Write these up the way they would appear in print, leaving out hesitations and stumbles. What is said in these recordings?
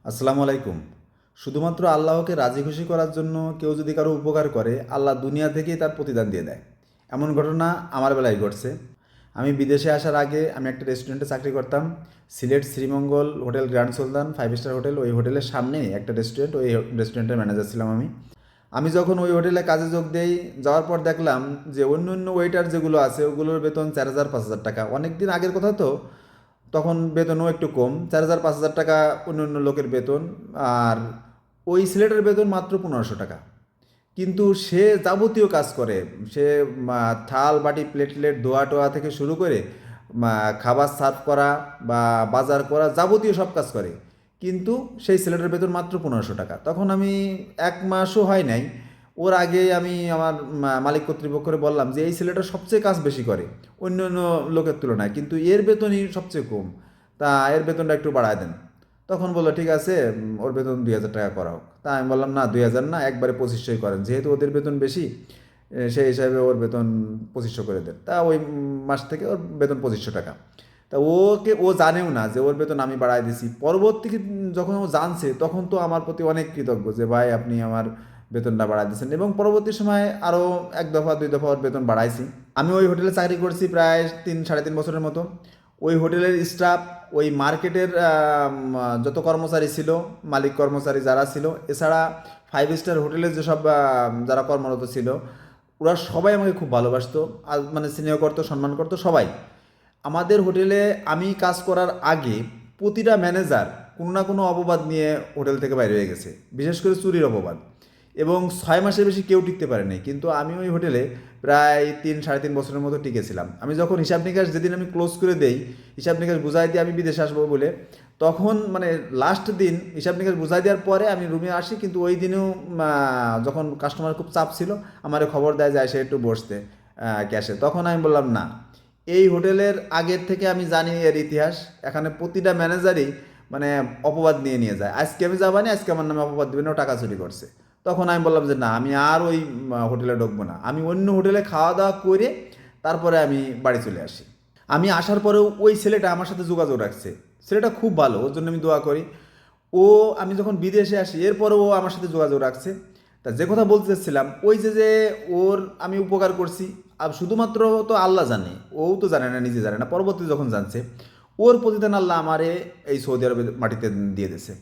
আসসালামু আলাইকুম। শুধুমাত্র আল্লাহকে রাজি খুশি করার জন্য কেউ যদি কারো উপকার করে, আল্লাহ দুনিয়া থেকেই তার প্রতিদান দিয়ে দেয়। এমন ঘটনা আমার বেলায় ঘটছে। আমি বিদেশে আসার আগে আমি একটা রেস্টুরেন্টে চাকরি করতাম। সিলেট শ্রীমঙ্গল হোটেল গ্র্যান্ড সুলতান 5 স্টার হোটেল, ওই হোটেলের সামনেই একটা রেস্টুরেন্ট, ওই রেস্টুরেন্টের ম্যানেজার ছিলাম আমি। আমি যখন ওই হোটেলে কাজে যোগ দেই, যাওয়ার পর দেখলাম যে অন্য অন্য ওয়েটার যেগুলো আছে ওগুলোর বেতন 4,000 5,000 টাকা। অনেক দিন আগের কথা তো, তখন বেতনও একটু কম, 4,000 5,000 টাকা অন্য অন্য লোকের বেতন। আর ওই ছেলেটার বেতন মাত্র 1500 টাকা। কিন্তু সে যাবতীয় কাজ করে। সে থাল বাটি প্লেট প্লেট ধোয়া টোয়া থেকে শুরু করে খাবার সার্ভ করা বা বাজার করা, যাবতীয় সব কাজ করে। কিন্তু সেই ছেলেটার বেতন মাত্র 1500 টাকা। তখন আমি 1 মাসও হয় নাই, ওর আগে আমি আমার মালিক কর্তৃপক্ষকে বললাম যে এই ছেলেটা সবচেয়ে কাজ বেশি করে অন্য অন্য লোকের তুলনায়, কিন্তু এর বেতনই সবচেয়ে কম, তা এর বেতনটা একটু বাড়ায় দেন। তখন বললো ঠিক আছে, ওর বেতন 2,000 টাকা করা হোক। তা আমি বললাম না, 2,000 না, একবারে 2500 করেন, যেহেতু ওদের বেতন বেশি। সেই হিসাবে ওর বেতন 2500 করে দেন। তা ওই মাস থেকে ওর বেতন 2500 টাকা। তা ও জানেও না যে ওর বেতন আমি বাড়ায় দিছি। পরবর্তী যখন ও জানছে তখন তো আমার প্রতি অনেক কৃতজ্ঞ যে ভাই আপনি আমার বেতনটা বাড়ায় দিয়েছেন, এবং পরবর্তী সময়ে আরও 1 দফা 2 দফা ওর বেতন বাড়াইছি। আমি ওই হোটেলে চাকরি করছি প্রায় 3 সাড়ে 3 বছরের মতো। ওই হোটেলের স্টাফ, ওই মার্কেটের যত কর্মচারী ছিল, মালিক কর্মচারী যারা ছিল, এছাড়া 5 স্টার হোটেলের যেসব যারা কর্মরত ছিল, ওরা সবাই আমাকে খুব ভালোবাসতো। আর মানে স্নেহ করতো, সম্মান করতো সবাই। আমাদের হোটেলে আমি কাজ করার আগে প্রতিটা ম্যানেজার কোনো না কোনো অপবাদ নিয়ে হোটেল থেকে বাইরে হয়ে গেছে, বিশেষ করে চুরির অপবাদ। এবং 6 মাসের বেশি কেউ টিকতে পারেনি, কিন্তু আমি ওই হোটেলে প্রায় 3 সাড়ে 3 বছরের মতো টিকেছিলাম। আমি যখন হিসাব নিকাশ, যেদিন আমি ক্লোজ করে দেই, হিসাব নিকাশ বুঝাই দিয়ে আমি বিদেশে আসবো বলে, তখন মানে লাস্ট দিন হিসাব নিকাশ বুঝাই দেওয়ার পরে আমি রুমে আসি। কিন্তু ওই দিনেও যখন কাস্টমার খুব চাপ ছিল, আমার খবর দেয় যে এসে একটু বসতে ক্যাশে। তখন আমি বললাম না, এই হোটেলের আগের থেকে আমি জানি এর ইতিহাস। এখানে প্রতিটা ম্যানেজারই মানে অপবাদ নিয়ে নিয়ে যায়, আজকে আমি যাবানি, আজকে আমার নামে অপবাদ দেবেন, ও টাকা চুরি করছে। তখন আমি বললাম যে না, আমি আর ওই হোটেলে ঢুকবো না। আমি অন্য হোটেলে খাওয়া দাওয়া করে তারপরে আমি বাড়ি চলে আসি। আমি আসার পরেও ওই ছেলেটা আমার সাথে যোগাযোগ রাখছে। ছেলেটা খুব ভালো, ওর জন্য আমি দোয়া করি। ও, আমি যখন বিদেশে আসি এরপরেও ও আমার সাথে যোগাযোগ রাখছে। তা যে কথা বলতে চাচ্ছিলাম, ওই যে যে ওর আমি উপকার করছি, আর শুধুমাত্র তো আল্লাহ জানে, ও তো জানে না, নিজে জানে না, পরবর্তী যখন জানছে, ওর প্রতিদান আল্লাহ আমারে এই সৌদি আরবের মাটিতে দিয়ে দিয়েছে।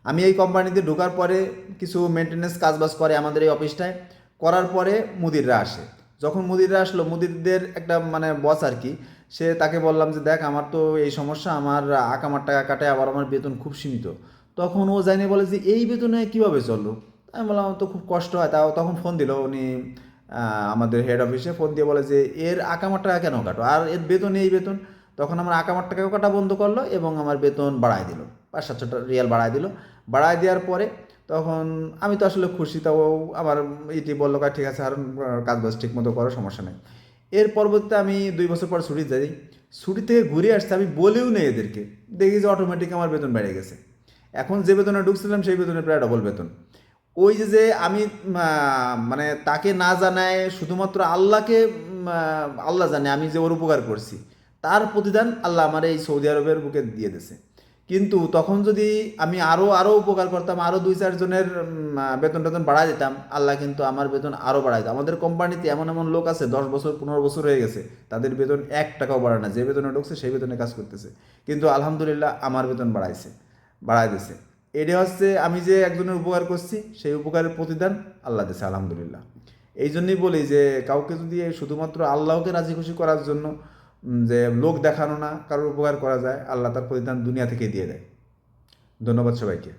আমি এই কোম্পানিতে ঢোকার পরে কিছু মেনটেন্যান্স কাজবাজ করে আমাদের এই অফিসটায়, করার পরে মুদিররা আসে। যখন মুদিররা আসলো, মুদিরদের একটা মানে বস আর কি, সে তাকে বললাম যে দেখ আমার তো এই সমস্যা, আমার আকামার টাকা কাটে, আবার আমার বেতন খুব সীমিত। তখন ও জানিয়ে বলে যে এই বেতনে কীভাবে চললো। আমি বললাম আমার তো খুব কষ্ট হয়। তাও তখন ফোন দিল উনি, আমাদের হেড অফিসে ফোন দিয়ে বলে যে এর আকামার টাকা কেন কাটো, আর এর বেতন এই বেতন। তখন আমার আকামার টাকাও কাটা বন্ধ করলো এবং আমার বেতন বাড়ায় দিল, 500-700 রিয়াল বাড়ায় দিল। বাড়ায় দেওয়ার পরে তখন আমি তো আসলে খুশি। তাও আমার ইটি বললো ঠিক আছে, আর কাজ বাজ ঠিক মতো করো, সমস্যা নেই। এর পরবর্তীতে আমি 2 বছর পর ছুটি যাই। ছুটি থেকে ঘুরে আসতে আমি বলেও নেই এদেরকে, দেখি যে অটোমেটিক আমার বেতন বেড়ে গেছে। এখন যে বেতনে ঢুকছিলাম সেই বেতনে প্রায় ডবল বেতন। ওই যে যে আমি মানে তাকে না জানায় শুধুমাত্র আল্লাহকে, আল্লাহ জানে আমি যে ওর উপকার করছি, তার প্রতিদান আল্লাহ আমার এই সৌদি আরবের বুকে দিয়ে দিয়েছে। কিন্তু তখন যদি আমি আরও আরও উপকার করতাম, আরও 2-4 জনের বেতন টেতন বাড়াই দিতাম, আল্লাহ কিন্তু আমার বেতন আরও বাড়াই দিত। আমাদের কোম্পানিতে এমন এমন লোক আছে 10 বছর 15 বছর হয়ে গেছে, তাদের বেতন 1 টাকাও বাড়ায় না, যে বেতনে ঢুকছে সেই বেতনে কাজ করতেছে। কিন্তু আলহামদুলিল্লাহ আমার বেতন বাড়াই দিছে। এটা হচ্ছে আমি যে একজনের উপকার করছি, সেই উপকারের প্রতিদান আল্লাহ দিছে আলহামদুলিল্লাহ। এই জন্যই বলি যে কাউকে যদি শুধুমাত্র আল্লাহকে রাজি খুশি করার জন্য যে লোক দেখানো না, কারোর উপকার করা যায়, আল্লাহ তার প্রতিদান দুনিয়া থেকেই দিয়ে দেয়। ধন্যবাদ সবাইকে।